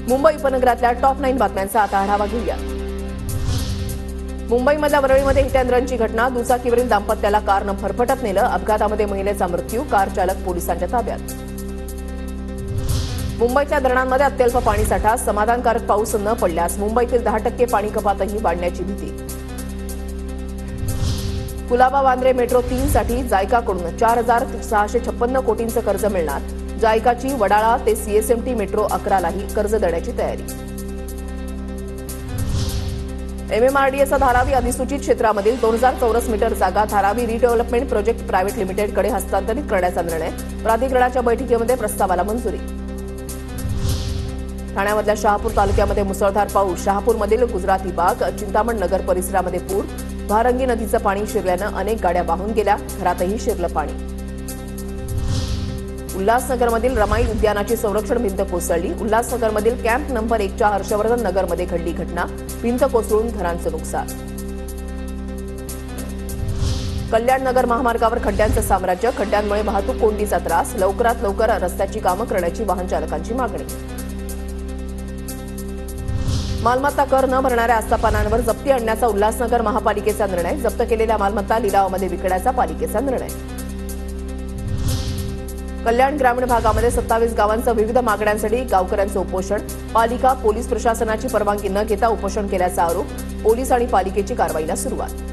मुंबई उपनगरातल्या टॉप 9 बातम्यांचा आता आढावा घेऊया। मुंबईमधल्या वरळीमध्ये हिट अँड रनची घटना। दुचाकीवरील दाम्पत्याला कारनं फरफटत नेलं। अपघातामध्ये महिलेचा मृत्यू, कार चालक पोलिसांच्या ताब्यात। मुंबईतल्या धरणांमध्ये अत्यल्प पाणीसाठा। समाधानकारक पाऊस न पडल्यास मुंबईतील 10% पाणी कपातही वाढण्याची भीती। कुलाबा वांद्रे मेट्रो 3 साठी जायकाकडून 4,656 कोटींचं कर्ज मिळणार। जायकाची वडाळा ते सीएसएमटी मेट्रो 11लाही कर्ज देण्याची तयारी। एमएमआरडीएचा धारावी अधिसूचित क्षेत्रामधील 2000 चौरस मीटर जागा धारावी रिडेव्हलपमेंट प्रोजेक्ट प्रायव्हेट लिमिटेडकडे हस्तांतरित करण्याचा निर्णय। प्राधिकरणाच्या बैठकीमध्ये प्रस्तावाला मंजुरी। ठाण्यामधल्या शहापूर तालुक्यामध्ये मुसळधार पाऊस। शहापूरमधील गुजराती बाग, चिंतामण नगर परिसरामध्ये पूर। भारंगी नदीचं पाणी शिरल्यानं अनेक गाड्या वाहून गेल्या, घरातही शिरलं पाणी। उल्हासनगरमधील रमाई उद्यानाची संरक्षण भिंत कोसळली। उल्हासनगरमधील कॅम्प नंबर 1च्या हर्षवर्धन नगरमध्ये घडली घटना, भिंत कोसळून घरांचं नुकसान। कल्याण नगर महामार्गावर खड्ड्यांचं साम्राज्य। खड्ड्यांमुळे वाहतूक कोंडीचा त्रास। लवकरात लवकर रस्त्याची कामं करण्याची वाहन चालकांची मागणी। मालमत्ता कर न भरणाऱ्या आस्थापनांवर जप्ती आणण्याचा उल्हासनगर महापालिकेचा निर्णय। जप्त केलेल्या मालमत्ता लिलावामध्ये विकण्याचा पालिकेचा निर्णय। कल्याण ग्रामीण भागामध्ये 27 गावांचं विविध मागण्यांसाठी गावकऱ्यांचं उपोषण। पालिका पोलीस प्रशासनाची परवानगी न घेता उपोषण केल्याचा आरोप। पोलीस आणि पालिकेची कारवाईला सुरुवात।